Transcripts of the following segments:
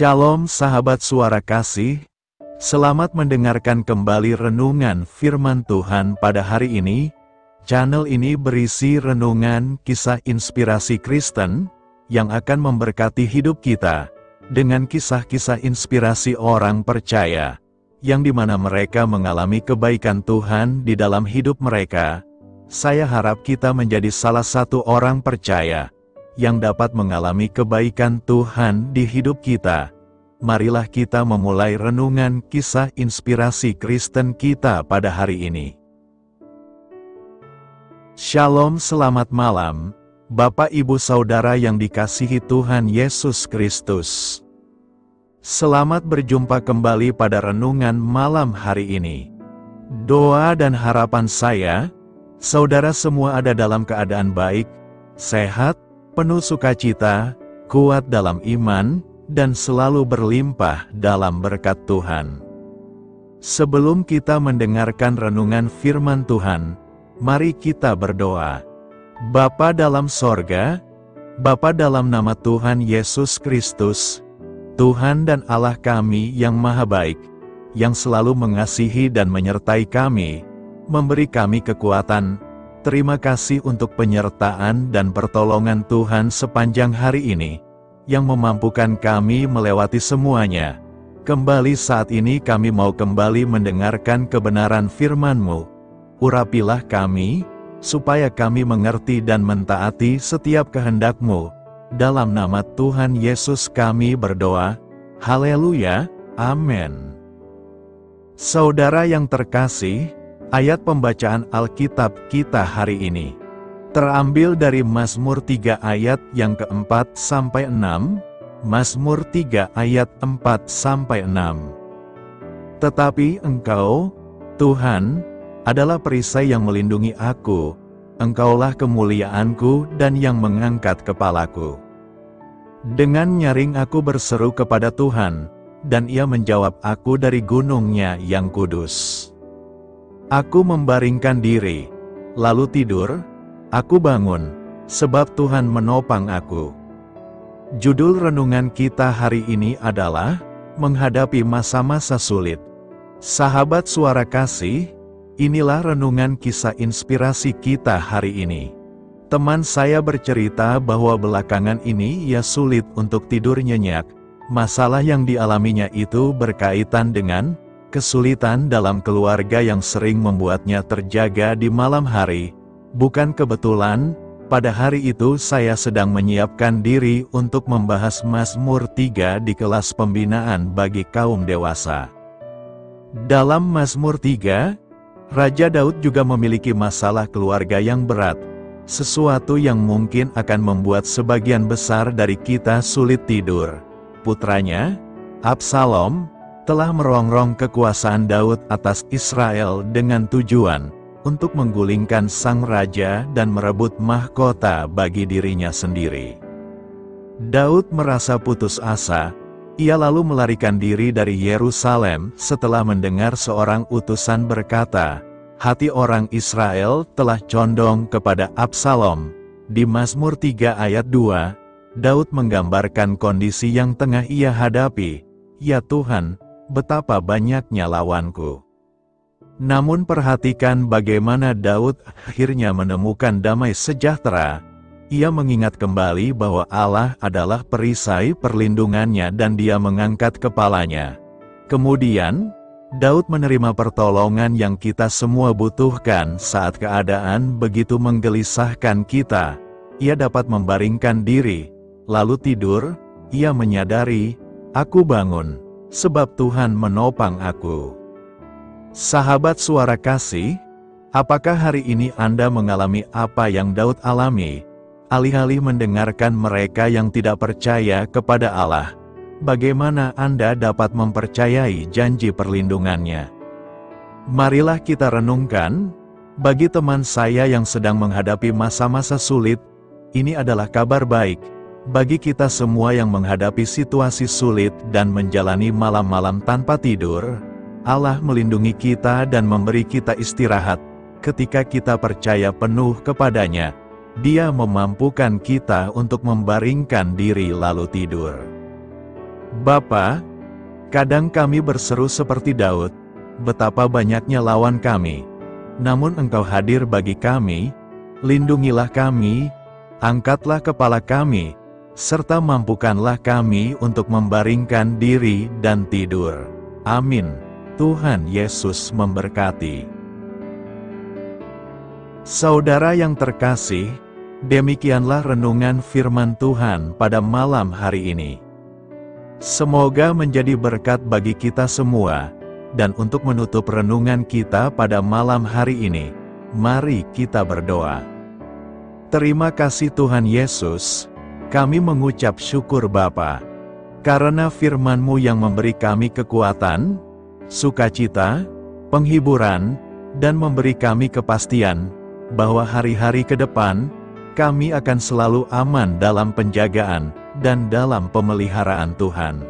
Shalom sahabat suara kasih, selamat mendengarkan kembali renungan firman Tuhan pada hari ini. Channel ini berisi renungan kisah inspirasi Kristen, yang akan memberkati hidup kita, dengan kisah-kisah inspirasi orang percaya, yang dimana mereka mengalami kebaikan Tuhan di dalam hidup mereka. Saya harap kita menjadi salah satu orang percaya, yang dapat mengalami kebaikan Tuhan di hidup kita. Marilah kita memulai renungan kisah inspirasi Kristen kita pada hari ini. Shalom, selamat malam, Bapak Ibu Saudara yang dikasihi Tuhan Yesus Kristus. Selamat berjumpa kembali pada renungan malam hari ini. Doa dan harapan saya, saudara semua ada dalam keadaan baik, sehat, penuh sukacita, kuat dalam iman, dan selalu berlimpah dalam berkat Tuhan. Sebelum kita mendengarkan renungan firman Tuhan, mari kita berdoa. Bapa dalam sorga, Bapa dalam nama Tuhan Yesus Kristus, Tuhan dan Allah kami yang maha baik, yang selalu mengasihi dan menyertai kami, memberi kami kekuatan. Terima kasih untuk penyertaan dan pertolongan Tuhan sepanjang hari ini, yang memampukan kami melewati semuanya. Kembali saat ini kami mau kembali mendengarkan kebenaran firman-Mu. Urapilah kami, supaya kami mengerti dan mentaati setiap kehendak-Mu. Dalam nama Tuhan Yesus kami berdoa. Haleluya, amin. Saudara yang terkasih, ayat pembacaan Alkitab kita hari ini terambil dari Mazmur 3 ayat yang ke-4 sampai 6, Mazmur 3 ayat 4 sampai 6. Tetapi Engkau, Tuhan, adalah perisai yang melindungi aku, Engkaulah kemuliaanku dan yang mengangkat kepalaku. Dengan nyaring aku berseru kepada Tuhan, dan Ia menjawab aku dari gunung-Nya yang kudus. Aku membaringkan diri, lalu tidur, aku bangun, sebab Tuhan menopang aku. Judul renungan kita hari ini adalah, menghadapi masa-masa sulit. Sahabat suara kasih, inilah renungan kisah inspirasi kita hari ini. Teman saya bercerita bahwa belakangan ini ia sulit untuk tidur nyenyak. Masalah yang dialaminya itu berkaitan dengan kesulitan dalam keluarga yang sering membuatnya terjaga di malam hari. Bukan kebetulan, pada hari itu saya sedang menyiapkan diri untuk membahas Mazmur 3 di kelas pembinaan bagi kaum dewasa. Dalam Mazmur 3, Raja Daud juga memiliki masalah keluarga yang berat, sesuatu yang mungkin akan membuat sebagian besar dari kita sulit tidur. Putranya, Absalom, telah merongrong kekuasaan Daud atas Israel dengan tujuan untuk menggulingkan sang raja dan merebut mahkota bagi dirinya sendiri. Daud merasa putus asa. Ia lalu melarikan diri dari Yerusalem setelah mendengar seorang utusan berkata, hati orang Israel telah condong kepada Absalom. Di Mazmur 3 ayat 2, Daud menggambarkan kondisi yang tengah ia hadapi. Ya Tuhan, betapa banyaknya lawanku. Namun perhatikan bagaimana Daud akhirnya menemukan damai sejahtera. Ia mengingat kembali bahwa Allah adalah perisai perlindungannya dan Dia mengangkat kepalanya. Kemudian, Daud menerima pertolongan yang kita semua butuhkan saat keadaan begitu menggelisahkan kita. Ia dapat membaringkan diri, lalu tidur. Ia menyadari, aku bangun, sebab Tuhan menopang aku. Sahabat suara kasih, apakah hari ini Anda mengalami apa yang Daud alami? Alih-alih mendengarkan mereka yang tidak percaya kepada Allah, bagaimana Anda dapat mempercayai janji perlindungannya? Marilah kita renungkan, bagi teman saya yang sedang menghadapi masa-masa sulit, ini adalah kabar baik. Bagi kita semua yang menghadapi situasi sulit dan menjalani malam-malam tanpa tidur, Allah melindungi kita dan memberi kita istirahat. Ketika kita percaya penuh kepadanya, Dia memampukan kita untuk membaringkan diri lalu tidur. Bapa, kadang kami berseru seperti Daud, betapa banyaknya lawan kami. Namun Engkau hadir bagi kami, lindungilah kami, angkatlah kepala kami, serta mampukanlah kami untuk membaringkan diri dan tidur. Amin. Tuhan Yesus memberkati. Saudara yang terkasih, demikianlah renungan firman Tuhan pada malam hari ini. Semoga menjadi berkat bagi kita semua, dan untuk menutup renungan kita pada malam hari ini, mari kita berdoa. Terima kasih Tuhan Yesus, kami mengucap syukur Bapa, karena firman-Mu yang memberi kami kekuatan, sukacita, penghiburan, dan memberi kami kepastian, bahwa hari-hari ke depan, kami akan selalu aman dalam penjagaan, dan dalam pemeliharaan Tuhan.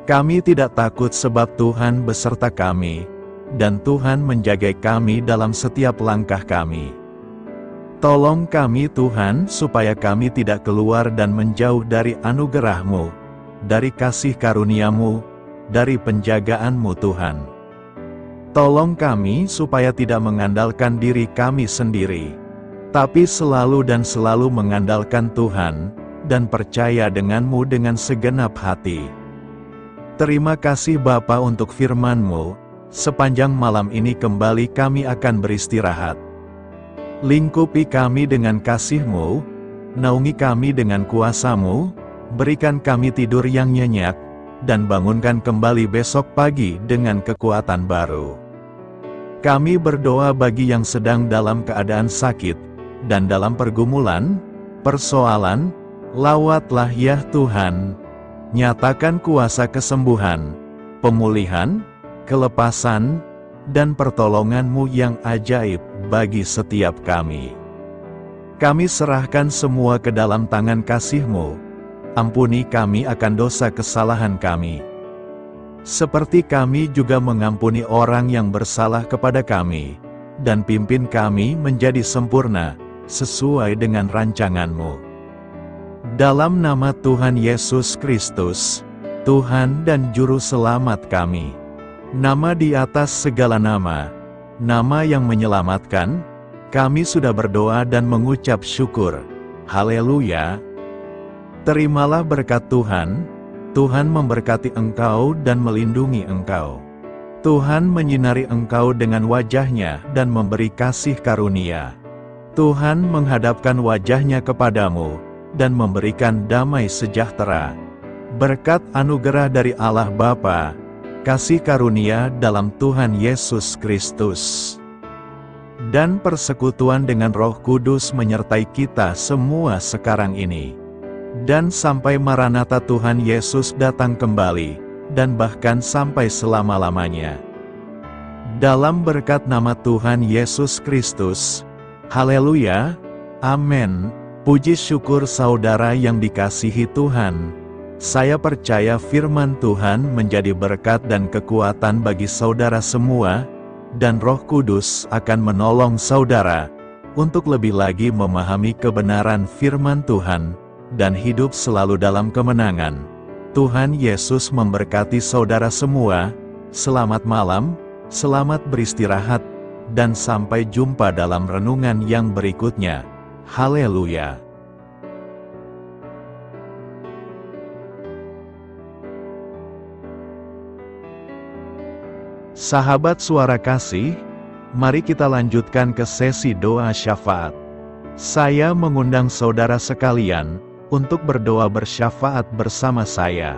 Kami tidak takut sebab Tuhan beserta kami, dan Tuhan menjaga kami dalam setiap langkah kami. Tolong kami Tuhan supaya kami tidak keluar dan menjauh dari anugerah-Mu, dari kasih karunia-Mu, dari penjagaan-Mu Tuhan. Tolong kami supaya tidak mengandalkan diri kami sendiri, tapi selalu mengandalkan Tuhan, dan percaya dengan-Mu dengan segenap hati. Terima kasih Bapa untuk firman-Mu, sepanjang malam ini kembali kami akan beristirahat. Lingkupi kami dengan kasih-Mu, naungi kami dengan kuasa-Mu, berikan kami tidur yang nyenyak, dan bangunkan kembali besok pagi dengan kekuatan baru. Kami berdoa bagi yang sedang dalam keadaan sakit, dan dalam pergumulan, persoalan, lawatlah ya Tuhan, nyatakan kuasa kesembuhan, pemulihan, kelepasan, dan pertolongan-Mu yang ajaib bagi setiap kami. Kami serahkan semua ke dalam tangan kasih-Mu, ampuni kami akan dosa kesalahan kami. Seperti kami juga mengampuni orang yang bersalah kepada kami, dan pimpin kami menjadi sempurna, sesuai dengan rancangan-Mu. Dalam nama Tuhan Yesus Kristus, Tuhan dan Juru Selamat kami. Nama di atas segala nama, nama yang menyelamatkan, kami sudah berdoa dan mengucap syukur. Haleluya. Terimalah berkat Tuhan, Tuhan memberkati engkau dan melindungi engkau. Tuhan menyinari engkau dengan wajah-Nya dan memberi kasih karunia. Tuhan menghadapkan wajah-Nya kepadamu, dan memberikan damai sejahtera. Berkat anugerah dari Allah Bapa, kasih karunia dalam Tuhan Yesus Kristus, dan persekutuan dengan Roh Kudus menyertai kita semua sekarang ini, dan sampai Maranatha Tuhan Yesus datang kembali, dan bahkan sampai selama-lamanya. Dalam berkat nama Tuhan Yesus Kristus, haleluya, amin. Puji syukur saudara yang dikasihi Tuhan. Saya percaya firman Tuhan menjadi berkat dan kekuatan bagi saudara semua, dan Roh Kudus akan menolong saudara untuk lebih lagi memahami kebenaran firman Tuhan, dan hidup selalu dalam kemenangan. Tuhan Yesus memberkati saudara semua. Selamat malam, selamat beristirahat, dan sampai jumpa dalam renungan yang berikutnya. Haleluya. Sahabat Suara Kasih, mari kita lanjutkan ke sesi doa syafaat. Saya mengundang saudara sekalian untuk berdoa bersyafaat bersama saya,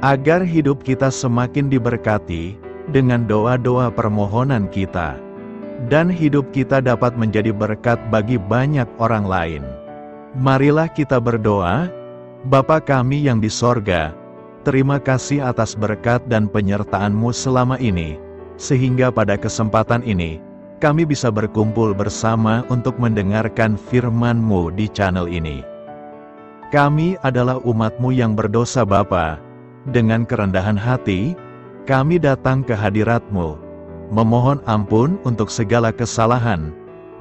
agar hidup kita semakin diberkati dengan doa-doa permohonan kita, dan hidup kita dapat menjadi berkat bagi banyak orang lain. Marilah kita berdoa. Bapa kami yang di sorga, terima kasih atas berkat dan penyertaan-Mu selama ini, sehingga pada kesempatan ini, kami bisa berkumpul bersama untuk mendengarkan firman-Mu di channel ini. Kami adalah umat-Mu yang berdosa Bapa. Dengan kerendahan hati, kami datang ke hadirat-Mu, memohon ampun untuk segala kesalahan,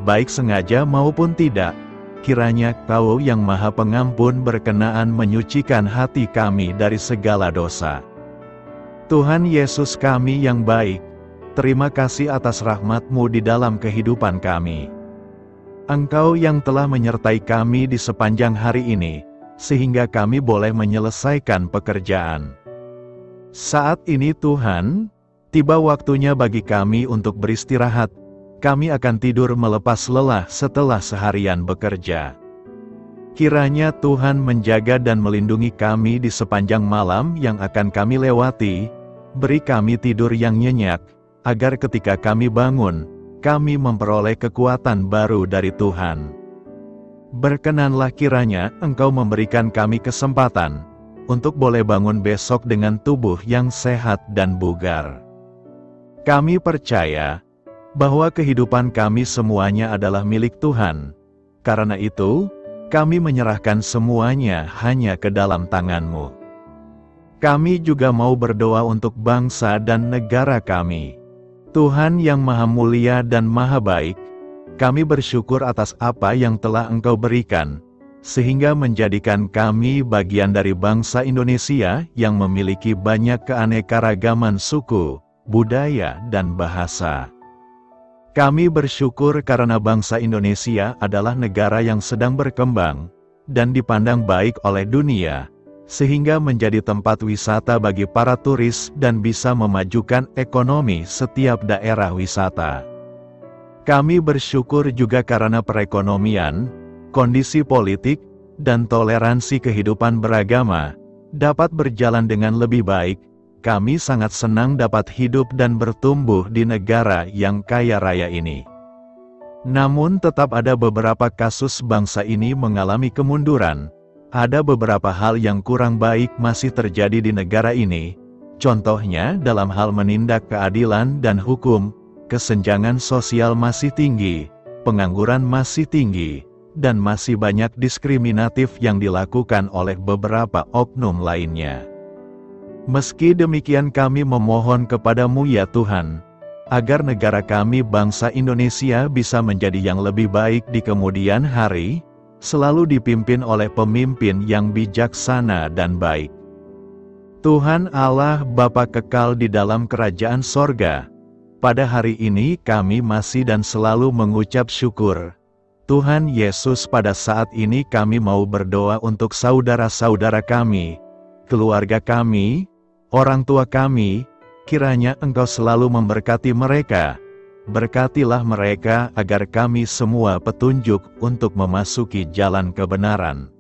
baik sengaja maupun tidak, kiranya Kau yang Maha Pengampun berkenaan menyucikan hati kami dari segala dosa. Tuhan Yesus kami yang baik, terima kasih atas rahmat-Mu di dalam kehidupan kami. Engkau yang telah menyertai kami di sepanjang hari ini, sehingga kami boleh menyelesaikan pekerjaan. Saat ini Tuhan, tiba waktunya bagi kami untuk beristirahat. Kami akan tidur melepas lelah setelah seharian bekerja. Kiranya Tuhan menjaga dan melindungi kami di sepanjang malam yang akan kami lewati. Beri kami tidur yang nyenyak, agar ketika kami bangun, kami memperoleh kekuatan baru dari Tuhan. Berkenanlah kiranya Engkau memberikan kami kesempatan untuk boleh bangun besok dengan tubuh yang sehat dan bugar. Kami percaya bahwa kehidupan kami semuanya adalah milik Tuhan. Karena itu, kami menyerahkan semuanya hanya ke dalam tangan-Mu. Kami juga mau berdoa untuk bangsa dan negara kami. Tuhan yang Maha Mulia dan Maha Baik, kami bersyukur atas apa yang telah Engkau berikan, sehingga menjadikan kami bagian dari bangsa Indonesia yang memiliki banyak keanekaragaman suku, budaya, dan bahasa. Kami bersyukur karena bangsa Indonesia adalah negara yang sedang berkembang, dan dipandang baik oleh dunia, sehingga menjadi tempat wisata bagi para turis dan bisa memajukan ekonomi setiap daerah wisata. Kami bersyukur juga karena perekonomian, kondisi politik, dan toleransi kehidupan beragama dapat berjalan dengan lebih baik. Kami sangat senang dapat hidup dan bertumbuh di negara yang kaya raya ini. Namun tetap ada beberapa kasus bangsa ini mengalami kemunduran. Ada beberapa hal yang kurang baik masih terjadi di negara ini. Contohnya dalam hal menindak keadilan dan hukum, kesenjangan sosial masih tinggi, pengangguran masih tinggi, dan masih banyak diskriminatif yang dilakukan oleh beberapa oknum lainnya. Meski demikian kami memohon kepada-Mu ya Tuhan, agar negara kami bangsa Indonesia bisa menjadi yang lebih baik di kemudian hari, selalu dipimpin oleh pemimpin yang bijaksana dan baik. Tuhan Allah Bapa kekal di dalam kerajaan sorga, pada hari ini kami masih dan selalu mengucap syukur. Tuhan Yesus, pada saat ini kami mau berdoa untuk saudara-saudara kami, keluarga kami, orang tua kami, kiranya Engkau selalu memberkati mereka. Berkatilah mereka agar kami semua petunjuk untuk memasuki jalan kebenaran.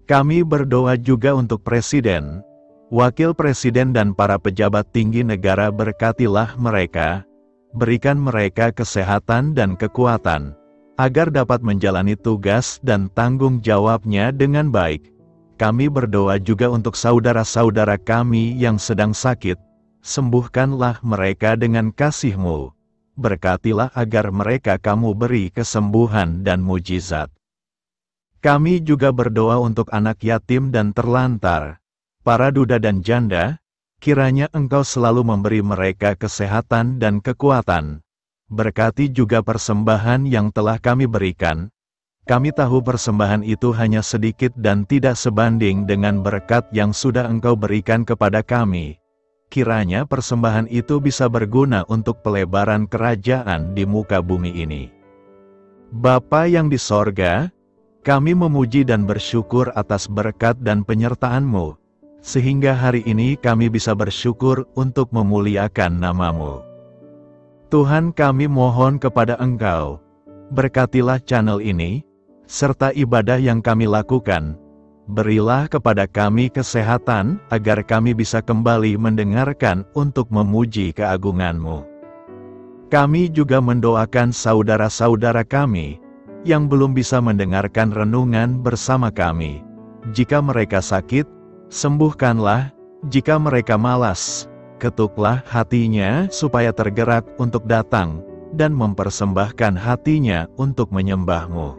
Kami berdoa juga untuk Presiden, Wakil Presiden dan para pejabat tinggi negara. Berkatilah mereka, berikan mereka kesehatan dan kekuatan, agar dapat menjalani tugas dan tanggung jawabnya dengan baik. Kami berdoa juga untuk saudara-saudara kami yang sedang sakit, sembuhkanlah mereka dengan kasih-Mu. Berkatilah agar mereka Kamu beri kesembuhan dan mujizat. Kami juga berdoa untuk anak yatim dan terlantar, para duda dan janda, kiranya Engkau selalu memberi mereka kesehatan dan kekuatan. Berkati juga persembahan yang telah kami berikan. Kami tahu persembahan itu hanya sedikit dan tidak sebanding dengan berkat yang sudah Engkau berikan kepada kami. Kiranya persembahan itu bisa berguna untuk pelebaran kerajaan di muka bumi ini. Bapa yang di sorga, kami memuji dan bersyukur atas berkat dan penyertaan-Mu, sehingga hari ini kami bisa bersyukur untuk memuliakan nama-Mu. Tuhan, kami mohon kepada Engkau, berkatilah channel ini, serta ibadah yang kami lakukan. Berilah kepada kami kesehatan, agar kami bisa kembali mendengarkan untuk memuji keagungan-Mu. Kami juga mendoakan saudara-saudara kami, yang belum bisa mendengarkan renungan bersama kami. Jika mereka sakit, sembuhkanlah. Jika mereka malas, ketuklah hatinya supaya tergerak untuk datang, dan mempersembahkan hatinya untuk menyembah-Mu.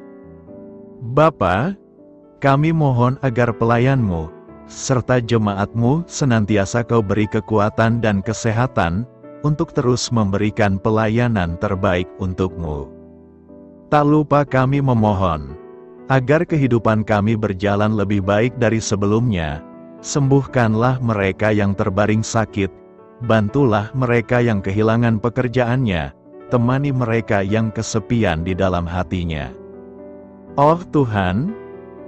Bapa, kami mohon agar pelayan-Mu, serta jemaat-Mu senantiasa Kau beri kekuatan dan kesehatan, untuk terus memberikan pelayanan terbaik untuk-Mu. Tak lupa kami memohon, Agar kehidupan kami berjalan lebih baik dari sebelumnya, sembuhkanlah mereka yang terbaring sakit, bantulah mereka yang kehilangan pekerjaannya, temani mereka yang kesepian di dalam hatinya. Oh Tuhan,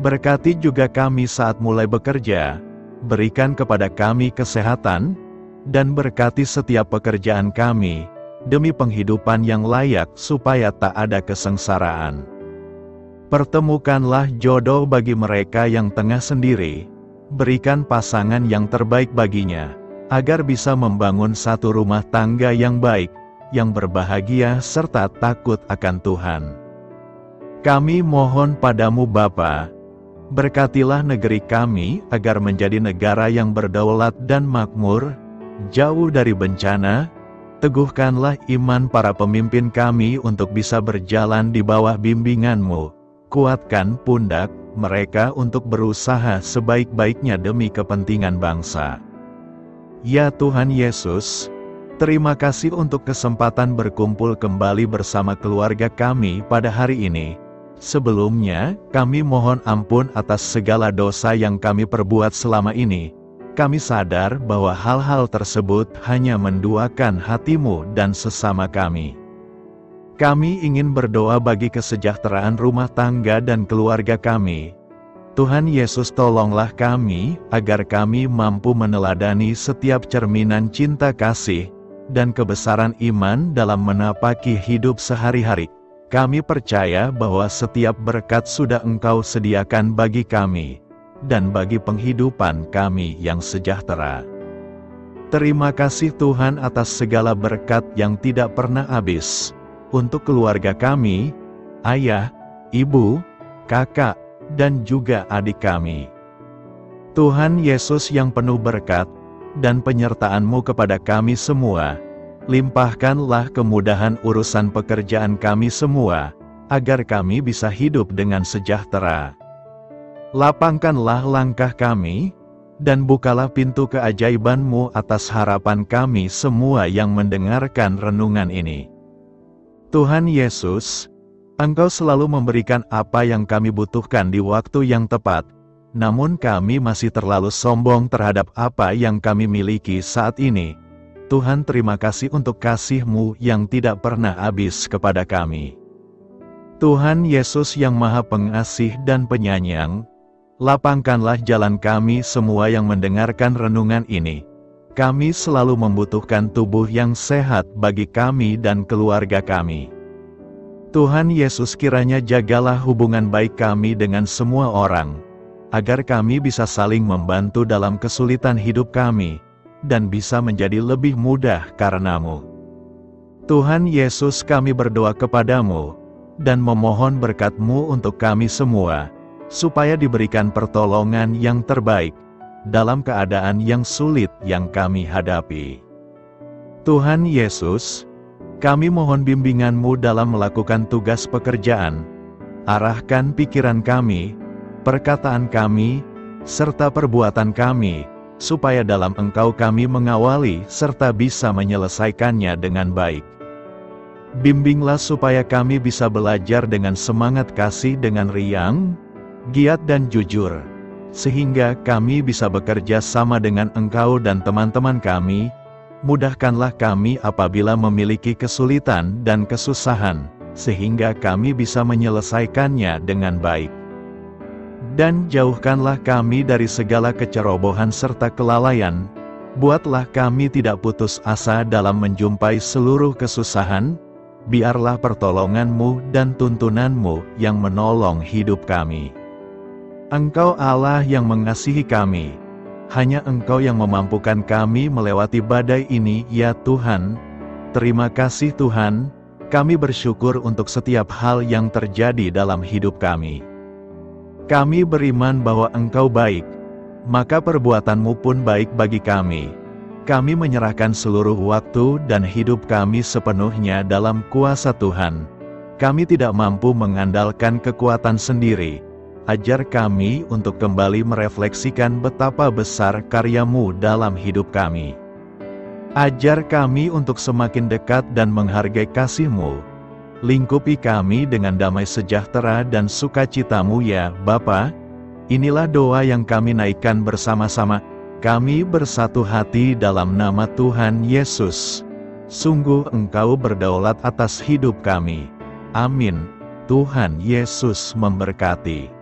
berkati juga kami saat mulai bekerja, berikan kepada kami kesehatan, dan berkati setiap pekerjaan kami, demi penghidupan yang layak supaya tak ada kesengsaraan. Pertemukanlah jodoh bagi mereka yang tengah sendiri, berikan pasangan yang terbaik baginya, agar bisa membangun satu rumah tangga yang baik, yang berbahagia serta takut akan Tuhan. Kami mohon padamu Bapa, berkatilah negeri kami agar menjadi negara yang berdaulat dan makmur, jauh dari bencana. Teguhkanlah iman para pemimpin kami untuk bisa berjalan di bawah bimbingan-Mu. Kuatkan pundak mereka untuk berusaha sebaik-baiknya demi kepentingan bangsa. Ya Tuhan Yesus, terima kasih untuk kesempatan berkumpul kembali bersama keluarga kami pada hari ini. Sebelumnya, kami mohon ampun atas segala dosa yang kami perbuat selama ini. Kami sadar bahwa hal-hal tersebut hanya menduakan hati-Mu dan sesama kami. Kami ingin berdoa bagi kesejahteraan rumah tangga dan keluarga kami. Tuhan Yesus, tolonglah kami, agar kami mampu meneladani setiap cerminan cinta kasih, dan kebesaran iman dalam menapaki hidup sehari-hari. Kami percaya bahwa setiap berkat sudah Engkau sediakan bagi kami, dan bagi penghidupan kami yang sejahtera. Terima kasih Tuhan atas segala berkat yang tidak pernah habis. Untuk keluarga kami, ayah, ibu, kakak, dan juga adik kami. Tuhan Yesus yang penuh berkat, dan penyertaan-Mu kepada kami semua, limpahkanlah kemudahan urusan pekerjaan kami semua, agar kami bisa hidup dengan sejahtera. Lapangkanlah langkah kami, dan bukalah pintu keajaiban-Mu atas harapan kami semua yang mendengarkan renungan ini. Tuhan Yesus, Engkau selalu memberikan apa yang kami butuhkan di waktu yang tepat, namun kami masih terlalu sombong terhadap apa yang kami miliki saat ini. Tuhan, terima kasih untuk kasih-Mu yang tidak pernah habis kepada kami. Tuhan Yesus yang Maha Pengasih dan Penyayang, lapangkanlah jalan kami semua yang mendengarkan renungan ini. Kami selalu membutuhkan tubuh yang sehat bagi kami dan keluarga kami. Tuhan Yesus, kiranya jagalah hubungan baik kami dengan semua orang, agar kami bisa saling membantu dalam kesulitan hidup kami, dan bisa menjadi lebih mudah karena-Mu. Tuhan Yesus, kami berdoa kepadamu, dan memohon berkat-Mu untuk kami semua, supaya diberikan pertolongan yang terbaik, dalam keadaan yang sulit yang kami hadapi. Tuhan Yesus, kami mohon bimbingan-Mu dalam melakukan tugas pekerjaan. Arahkan pikiran kami, perkataan kami, serta perbuatan kami, supaya dalam Engkau kami mengawali serta bisa menyelesaikannya dengan baik. Bimbinglah supaya kami bisa belajar dengan semangat kasih dengan riang, giat dan jujur, sehingga kami bisa bekerja sama dengan Engkau dan teman-teman kami. Mudahkanlah kami apabila memiliki kesulitan dan kesusahan, sehingga kami bisa menyelesaikannya dengan baik. Dan jauhkanlah kami dari segala kecerobohan serta kelalaian. Buatlah kami tidak putus asa dalam menjumpai seluruh kesusahan. Biarlah pertolongan-Mu dan tuntunan-Mu yang menolong hidup kami. Engkau Allah yang mengasihi kami. Hanya Engkau yang memampukan kami melewati badai ini, ya Tuhan. Terima kasih Tuhan, kami bersyukur untuk setiap hal yang terjadi dalam hidup kami. Kami beriman bahwa Engkau baik, maka perbuatan-Mu pun baik bagi kami. Kami menyerahkan seluruh waktu dan hidup kami sepenuhnya dalam kuasa Tuhan. Kami tidak mampu mengandalkan kekuatan sendiri. Ajar kami untuk kembali merefleksikan betapa besar karya-Mu dalam hidup kami. Ajar kami untuk semakin dekat dan menghargai kasih-Mu. Lingkupi kami dengan damai sejahtera dan sukacita-Mu ya Bapa. Inilah doa yang kami naikkan bersama-sama. Kami bersatu hati dalam nama Tuhan Yesus. Sungguh Engkau berdaulat atas hidup kami. Amin. Tuhan Yesus memberkati.